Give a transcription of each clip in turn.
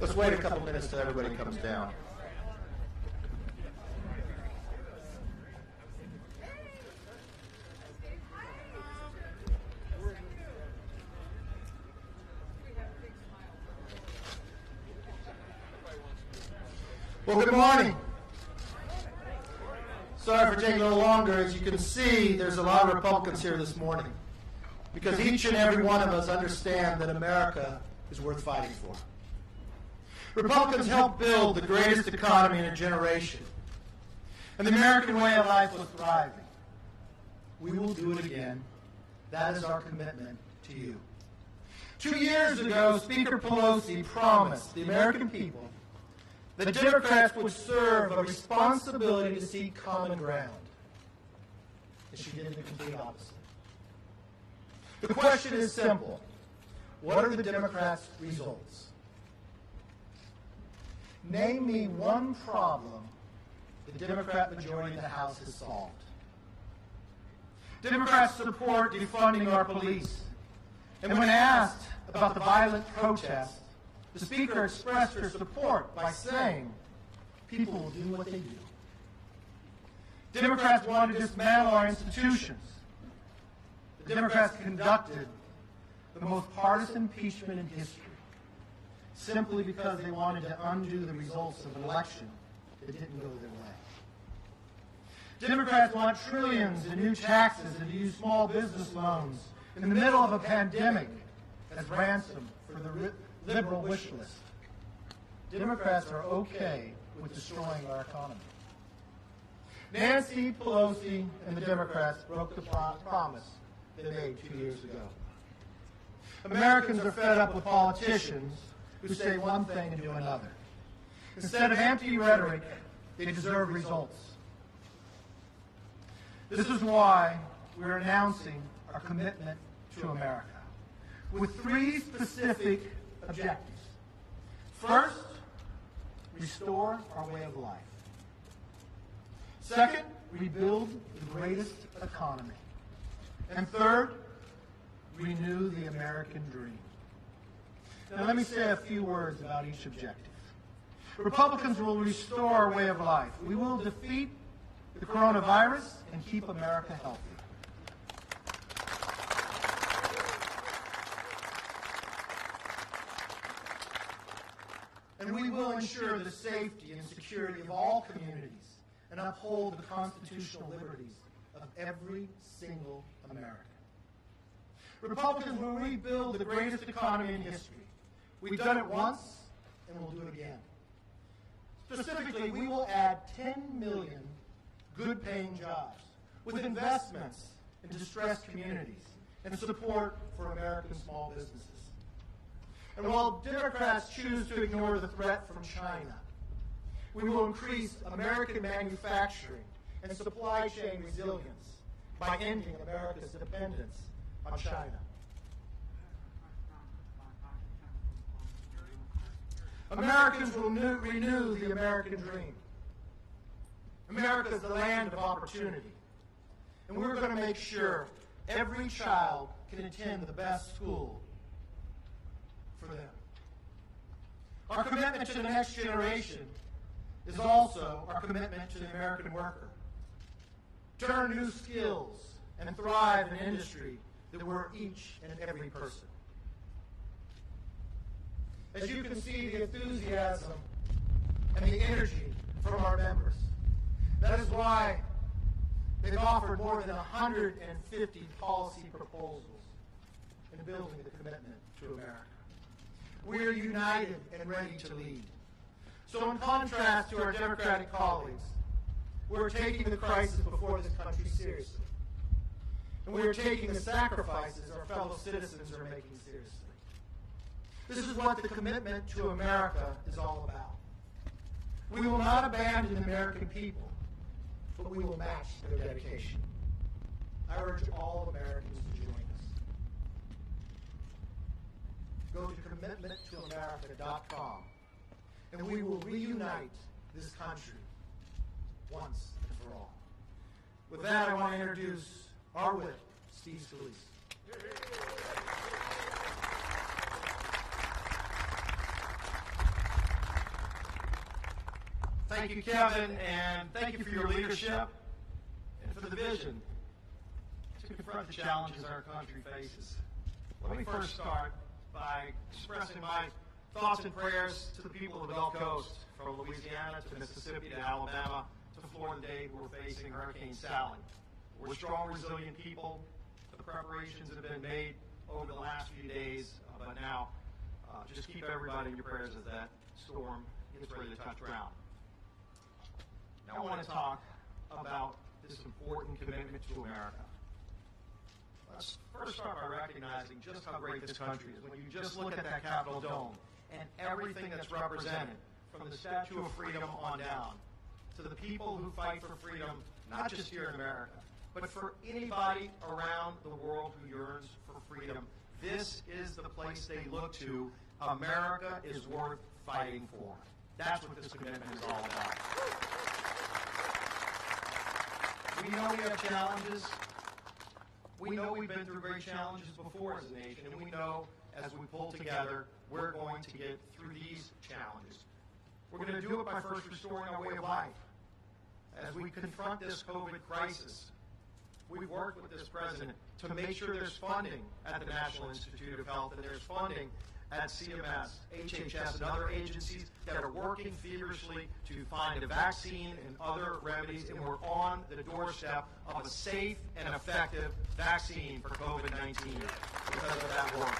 Let's wait a couple minutes till everybody comes down. Well, good morning. Sorry for taking a little longer. As you can see, there's a lot of Republicans here this morning because each and every one of us understand that America is worth fighting for. Republicans helped build the greatest economy in a generation, and the American way of life was thriving. We will do it again. That is our commitment to you. 2 years ago, Speaker Pelosi promised the American people that Democrats would serve a responsibility to seek common ground. And she did the complete opposite. The question is simple. What are the Democrats' results? Name me one problem the Democrat majority in the House has solved. Democrats support defunding our police. And when asked about the violent protests, the Speaker expressed her support by saying, people will do what they do. Democrats want to dismantle our institutions. The Democrats conducted the most partisan impeachment in history simply because they wanted to undo the results of an election that didn't go their way. Democrats want trillions in new taxes and to use small business loans in the middle of a pandemic as ransom for the liberal wish list. Democrats are okay with destroying our economy. Nancy Pelosi and the Democrats broke the promise they made 2 years ago. Americans are fed up with politicians who say one thing and do another. Instead of empty rhetoric, they deserve results. This is why we're announcing our commitment to America with 3 specific objectives. First, restore our way of life. Second, rebuild the greatest economy. And third, renew the American dream. Now let me say a few words about each objective. Republicans will restore our way of life. We will defeat the coronavirus and keep America healthy. And we will ensure the safety and security of all communities and uphold the constitutional liberties of every single American. Republicans will rebuild the greatest economy in history. We've done it once, and we'll do it again. Specifically, we will add 10 million good-paying jobs with investments in distressed communities and support for American small businesses. And while Democrats choose to ignore the threat from China, we will increase American manufacturing and supply chain resilience by ending America's dependence on China. Americans will renew the American dream. America is the land of opportunity, and we're going to make sure every child can attend the best school for them. Our commitment to the next generation is also our commitment to the American worker. To earn new skills and thrive in industry that we're each and every person. As you can see, the enthusiasm and the energy from our members. That is why they've offered more than 150 policy proposals in building the commitment to America. We are united and ready to lead. So in contrast to our Democratic colleagues, we're taking the crisis before this country seriously. And we are taking the sacrifices our fellow citizens are making seriously. This is what the commitment to America is all about. We will not abandon the American people, but we will match their dedication. I urge all Americans to join us. Go to commitmenttoamerica.com, and we will reunite this country once and for all. With that, I want to introduce our whip, Steve Scalise. Thank you, Kevin, and thank you for your leadership and for the vision to confront the challenges our country faces. Let me first start by expressing my thoughts and prayers to the people of the Gulf Coast, from Louisiana to Mississippi to Alabama to Florida today, who are facing Hurricane Sally. We're strong, resilient people. The preparations have been made over the last few days, but now just keep everybody in your prayers as that storm gets ready to touch ground. Now I want to talk about this important commitment to America. Let's first start by recognizing just how great this country is. When you just look at that Capitol dome and everything that's represented, from the Statue of Freedom on down, to the people who fight for freedom, not just here in America, but for anybody around the world who yearns for freedom, this is the place they look to. America is worth fighting for. That's what this commitment is all about. We know we have challenges. We know we've been through great challenges before as a nation, and we know as we pull together, we're going to get through these challenges. We're going to do it by first restoring our way of life. As we confront this COVID crisis, we've worked with this president to make sure there's funding at the National Institute of Health and there's funding at CMS, HHS, and other agencies that are working feverishly to find a vaccine and other remedies, and we're on the doorstep of a safe and effective vaccine for COVID-19 because of that work.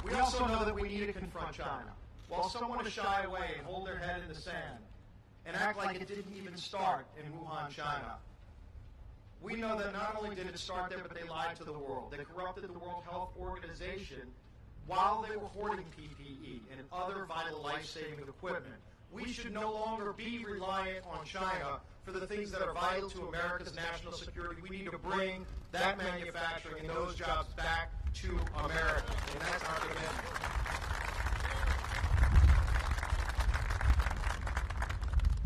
We also know that we need to confront China. While some want to shy away and hold their head in the sand and act like it didn't even start in Wuhan, China, we know that not only did it start there, but they lied to the world. They corrupted the World Health Organization while they were hoarding PPE and other vital life-saving equipment. We should no longer be reliant on China for the things that are vital to America's national security. We need to bring that manufacturing and those jobs back to America, and that's our commitment.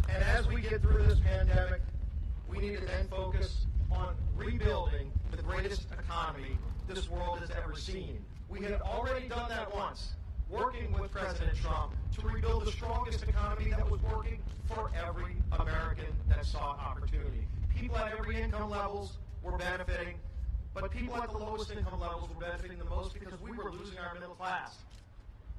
And as we get through this pandemic, we need to then focus on rebuilding the greatest economy this world has ever seen. We had already done that once, working with President Trump to rebuild the strongest economy that was working for every American that sought opportunity. People at every income levels were benefiting, but people at the lowest income levels were benefiting the most because we were losing our middle class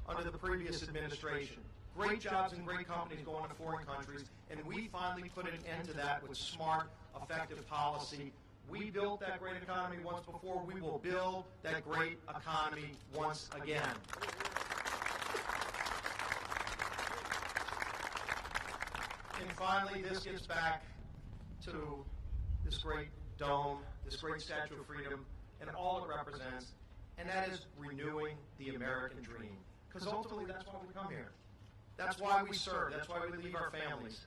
under the previous administration. Great jobs and great companies going to foreign countries, and we finally put an end to that with smart, effective policy. We built that great economy once before. We will build that great economy once again. And finally, this gets back to this great dome, this great Statue of Freedom, and all it represents, and that is renewing the American dream. Because ultimately, that's why we come here. That's why we serve. That's why we leave our families,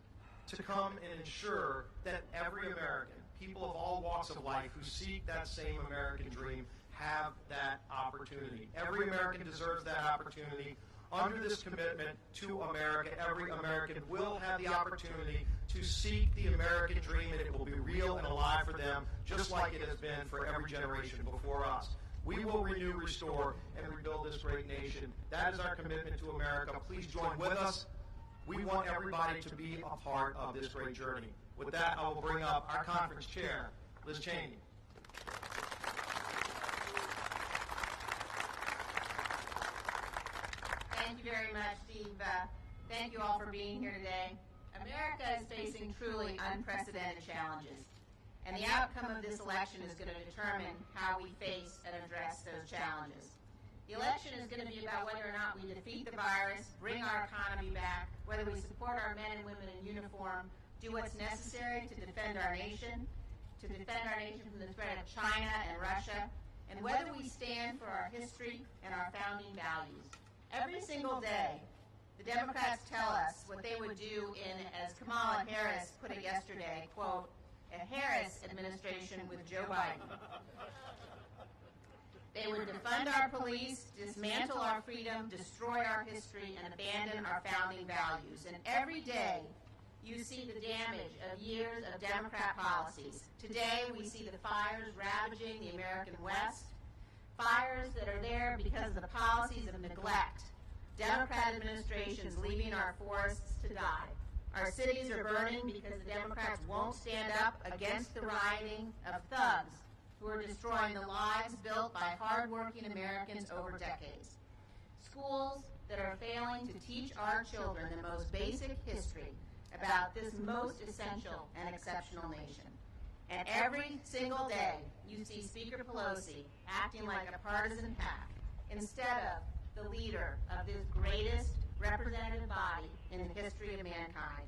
to come and ensure that every American, people of all walks of life who seek that same American dream, have that opportunity. Every American deserves that opportunity. Under this commitment to America, every American will have the opportunity to seek the American dream, and it will be real and alive for them, just like it has been for every generation before us. We will renew, restore, and rebuild this great nation. That is our commitment to America. Please join with us. We want everybody to be a part of this great journey. With that, I will bring up our conference chair, Liz Cheney. Thank you very much, Steve. Thank you all for being here today. America is facing truly unprecedented challenges, and the outcome of this election is going to determine how we face and address those challenges. The election is going to be about whether or not we defeat the virus, bring our economy back, whether we support our men and women in uniform, do what's necessary to defend our nation from the threat of China and Russia, and whether we stand for our history and our founding values. Every single day, the Democrats tell us what they would do in, as Kamala Harris put it yesterday, quote, a Harris administration with Joe Biden. They would defund our police, dismantle our freedom, destroy our history, and abandon our founding values. And every day, you see the damage of years of Democrat policies. Today, we see the fires ravaging the American West, fires that are there because of the policies of neglect, Democrat administrations leaving our forests to die. Our cities are burning because the Democrats won't stand up against the rioting of thugs who are destroying the lives built by hardworking Americans over decades. Schools that are failing to teach our children the most basic history about this most essential and exceptional nation. And every single day, you see Speaker Pelosi acting like a partisan pack instead of the leader of this greatest representative body in the history of mankind.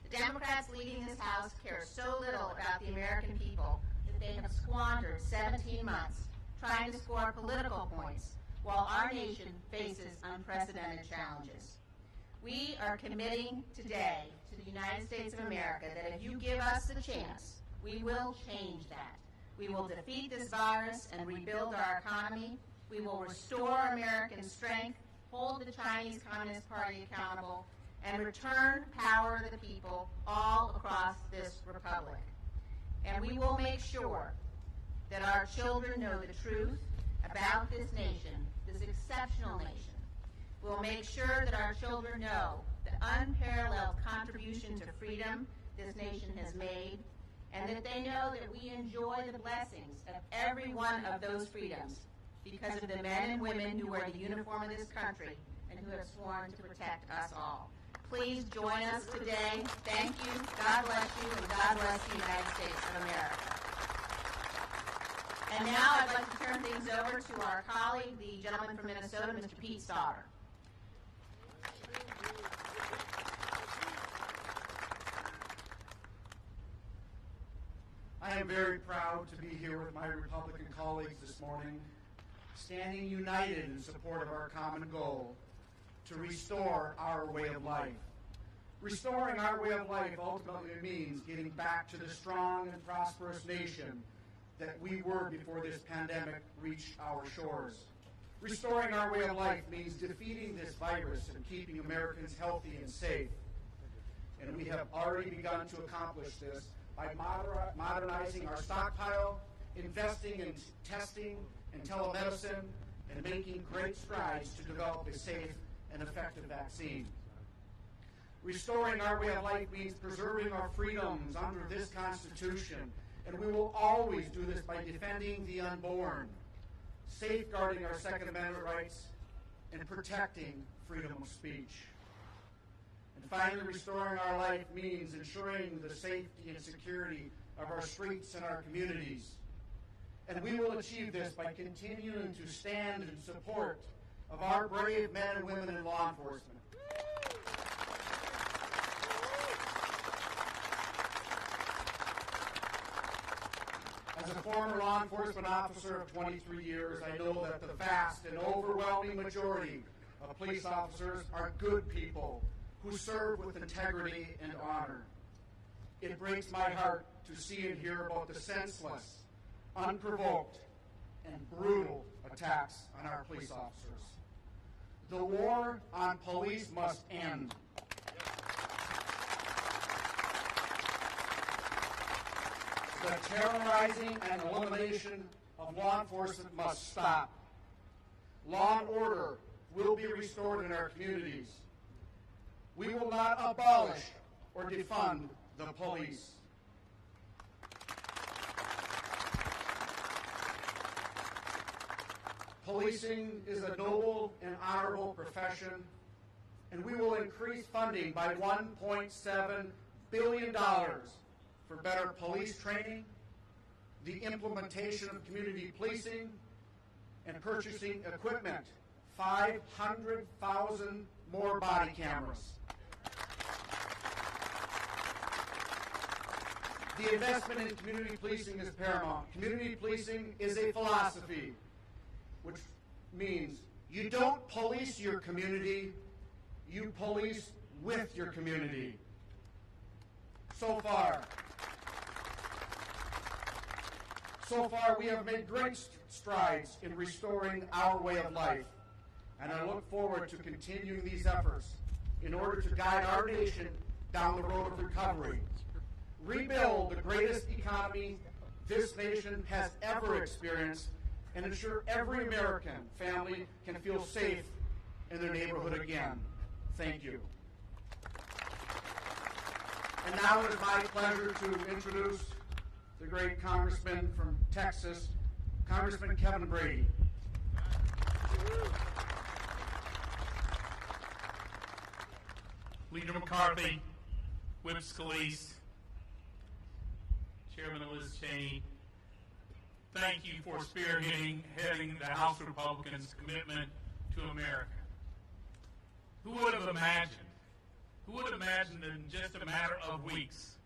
The Democrats leading this House care so little about the American people that they have squandered 17 months trying to score political points while our nation faces unprecedented challenges. We are committing today to the United States of America that if you give us the chance, we will change that. We will defeat this virus and rebuild our economy. We will restore American strength, hold the Chinese Communist Party accountable, and return power to the people all across this republic. And we will make sure that our children know the truth about this nation, this exceptional nation. We'll make sure that our children know the unparalleled contribution to freedom this nation has made, and that they know that we enjoy the blessings of every one of those freedoms because of the men and women who wear the uniform of this country and who have sworn to protect us all. Please join us today. Thank you. God bless you, and God bless the United States of America. And now I'd like to turn things over to our colleague, the gentleman from Minnesota, Mr. Pete Stauder. I am very proud to be here with my Republican colleagues this morning, standing united in support of our common goal to restore our way of life. Restoring our way of life ultimately means getting back to the strong and prosperous nation that we were before this pandemic reached our shores. Restoring our way of life means defeating this virus and keeping Americans healthy and safe. And we have already begun to accomplish this by modernizing our stockpile, investing in testing and telemedicine, and making great strides to develop a safe and effective vaccine. Restoring our way of life means preserving our freedoms under this Constitution, and we will always do this by defending the unborn, safeguarding our Second Amendment rights, and protecting freedom of speech. And finally, restoring our life means ensuring the safety and security of our streets and our communities. And we will achieve this by continuing to stand in support of our brave men and women in law enforcement. As a former law enforcement officer of 23 years, I know that the vast and overwhelming majority of police officers are good people who serve with integrity and honor. It breaks my heart to see and hear about the senseless, unprovoked, and brutal attacks on our police officers. The war on police must end. The terrorizing and elimination of law enforcement must stop. Law and order will be restored in our communities. We will not abolish or defund the police. Policing is a noble and honorable profession, and we will increase funding by $1.7 billion for better police training, the implementation of community policing, and purchasing equipment, 500,000 more body cameras. The investment in community policing is paramount. Community policing is a philosophy, which means you don't police your community, you police with your community. So far, we have made great strides in restoring our way of life, and I look forward to continuing these efforts in order to guide our nation down the road of recovery, rebuild the greatest economy this nation has ever experienced, and ensure every American family can feel safe in their neighborhood again. Thank you. And now it is my pleasure to introduce the great congressman from Texas, Congressman Kevin Brady. Leader McCarthy, Whip Scalise, Chairman Liz Cheney, thank you for spearheading the House Republicans' commitment to America. Who would have imagined that in just a matter of weeks,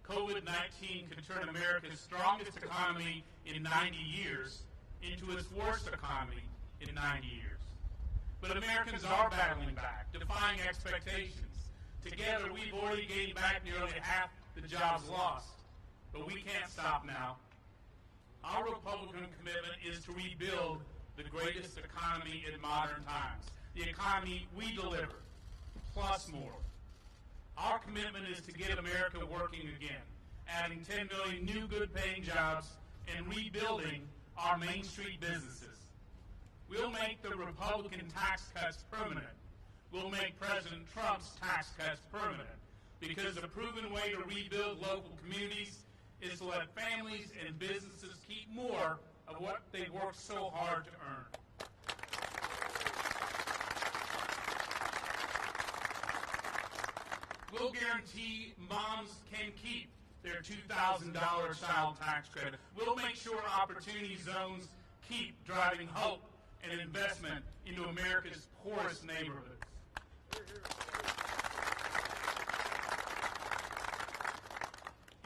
COVID-19 could turn America's strongest economy in 90 years into its worst economy in 90 years? But Americans are battling back, defying expectations. Together, we've already gained back nearly half the jobs lost. But we can't stop now. Our Republican commitment is to rebuild the greatest economy in modern times, the economy we deliver, plus more. Our commitment is to get America working again, adding 10 million new good-paying jobs and rebuilding our Main Street businesses. We'll make the Republican tax cuts permanent. We'll make President Trump's tax cuts permanent, because the proven way to rebuild local communities is to let families and businesses keep more of what they worked so hard to earn. We'll guarantee moms can keep their $2,000 child tax credit. We'll make sure opportunity zones keep driving hope and investment into America's poorest neighborhoods.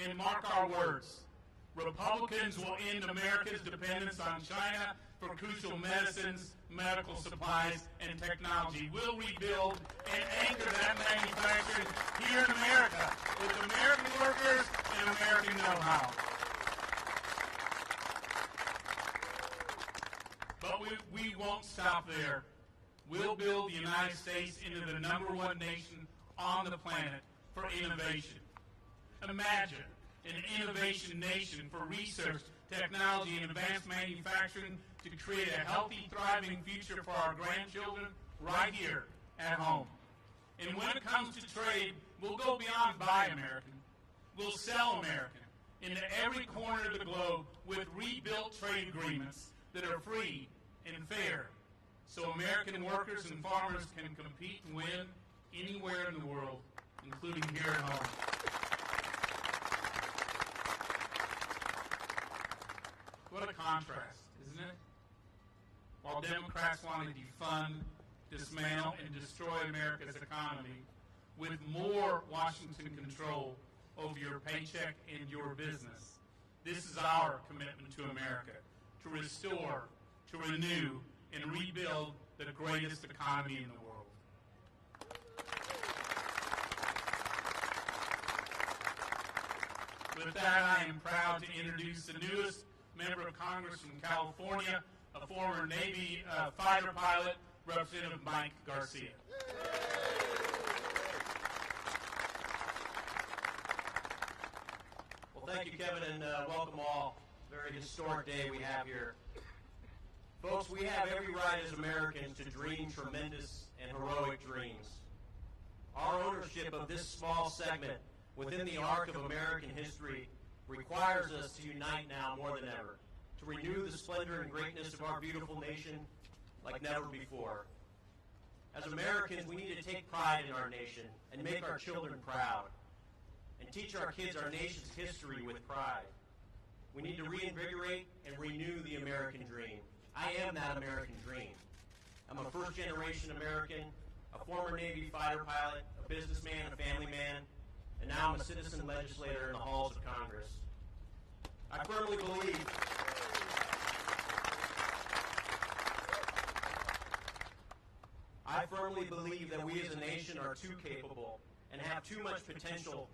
And mark our words, Republicans will end America's dependence on China for crucial medicines, medical supplies, and technology. We'll rebuild and anchor that manufacturing here in America with American workers and American know-how. But we won't stop there. We'll build the United States into the #1 nation on the planet for innovation. Imagine an innovation nation for research, technology, and advanced manufacturing to create a healthy, thriving future for our grandchildren right here at home. And when it comes to trade, we'll go beyond buy American. We'll sell American into every corner of the globe with rebuilt trade agreements that are free and fair, so American workers and farmers can compete and win anywhere in the world, including here at home. What a contrast, isn't it? While Democrats want to defund, dismantle, and destroy America's economy, with more Washington control over your paycheck and your business, this is our commitment to America, to restore, to renew, and rebuild the greatest economy in the world. With that, I am proud to introduce the newest member of Congress from California, a former Navy fighter pilot, Representative Mike Garcia. Well, thank you, Kevin, and welcome all. Very historic day we have here. Folks, we have every right as Americans to dream tremendous and heroic dreams. Our ownership of this small segment within the arc of American history requires us to unite now more than ever, to renew the splendor and greatness of our beautiful nation like never before. As Americans, we need to take pride in our nation and make our children proud, and teach our kids our nation's history with pride. We need to reinvigorate and renew the American dream. I am that American dream. I'm a first-generation American, a former Navy fighter pilot, a businessman, a family man, and now I'm a citizen legislator in the halls of Congress. I firmly believe that we as a nation are too capable and have too much potential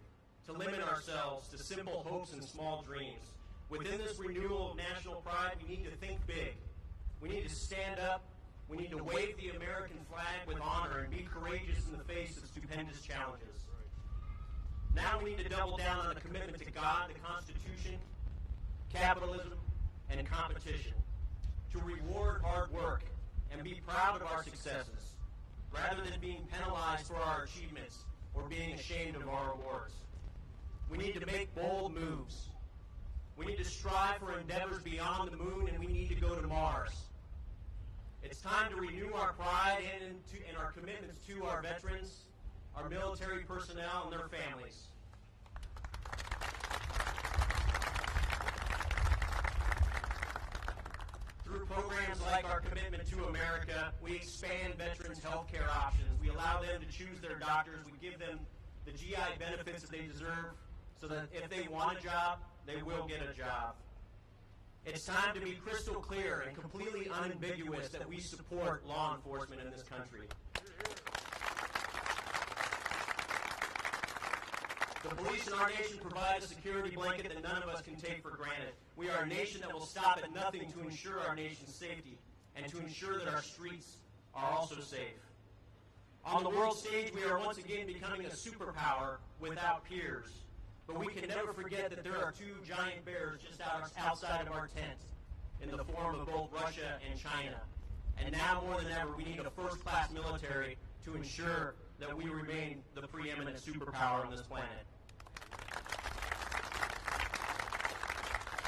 to limit ourselves to simple hopes and small dreams. Within this renewal of national pride, we need to think big. We need to stand up. We need to wave the American flag with honor and be courageous in the face of stupendous challenges. Now we need to double down on the commitment to God, the Constitution, capitalism, and competition, to reward hard work and be proud of our successes. rather than being penalized for our achievements or being ashamed of our awards. We need to make bold moves. We need to strive for endeavors beyond the moon, and we need to go to Mars. It's time to renew our pride and our commitments to our veterans, our military personnel, and their families. Through programs like our Commitment to America, we expand veterans' health care options. We allow them to choose their doctors. We give them the GI benefits that they deserve so that if they want a job, they will get a job. It's time to be crystal clear and completely unambiguous that we support law enforcement in this country. The police in our nation provide a security blanket that none of us can take for granted. We are a nation that will stop at nothing to ensure our nation's safety and to ensure that our streets are also safe. On the world stage, we are once again becoming a superpower without peers. But we can never forget that there are two giant bears just outside of our tent in the form of both Russia and China. And now more than ever, we need a first-class military to ensure that we remain the preeminent superpower on this planet.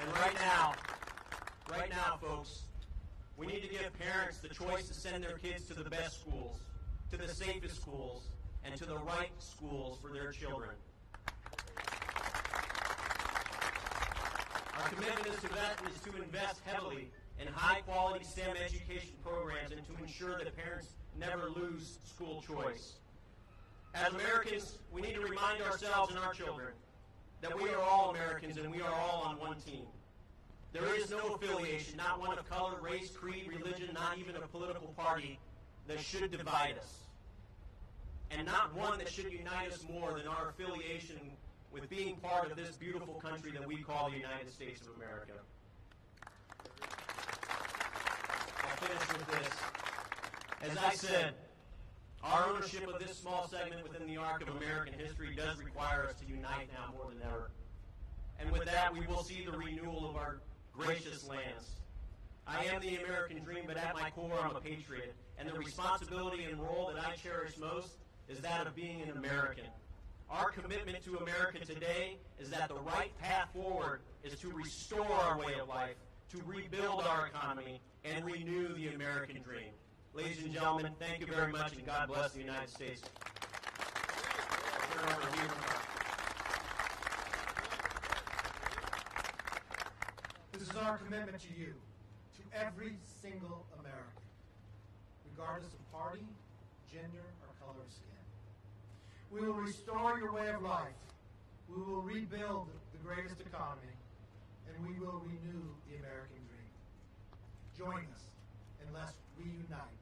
And right now, folks, we need to give parents the choice to send their kids to the best schools, to the safest schools, and to the right schools for their children. Our commitment is to invest heavily in high-quality STEM education programs and to ensure that parents never lose school choice. As Americans, we need to remind ourselves and our children that we are all Americans and we are all on one team. There is no affiliation, not one of color, race, creed, religion, not even a political party that should divide us. And not one that should unite us more than our affiliation with being part of this beautiful country that we call the United States of America. I'll finish with this. As I said, our ownership of this small segment within the arc of American history does require us to unite now more than ever. And with that, we will see the renewal of our gracious lands. I am the American dream, but at my core, I'm a patriot. And the responsibility and role that I cherish most is that of being an American. Our commitment to America today is that the right path forward is to restore our way of life, to rebuild our economy, and renew the American dream. Ladies and gentlemen, thank you very much, and God bless the United States. This is our commitment to you, to every single American, regardless of party, gender, or color of skin. We will restore your way of life. We will rebuild the greatest economy, and we will renew the American dream. Join us, and let's reunite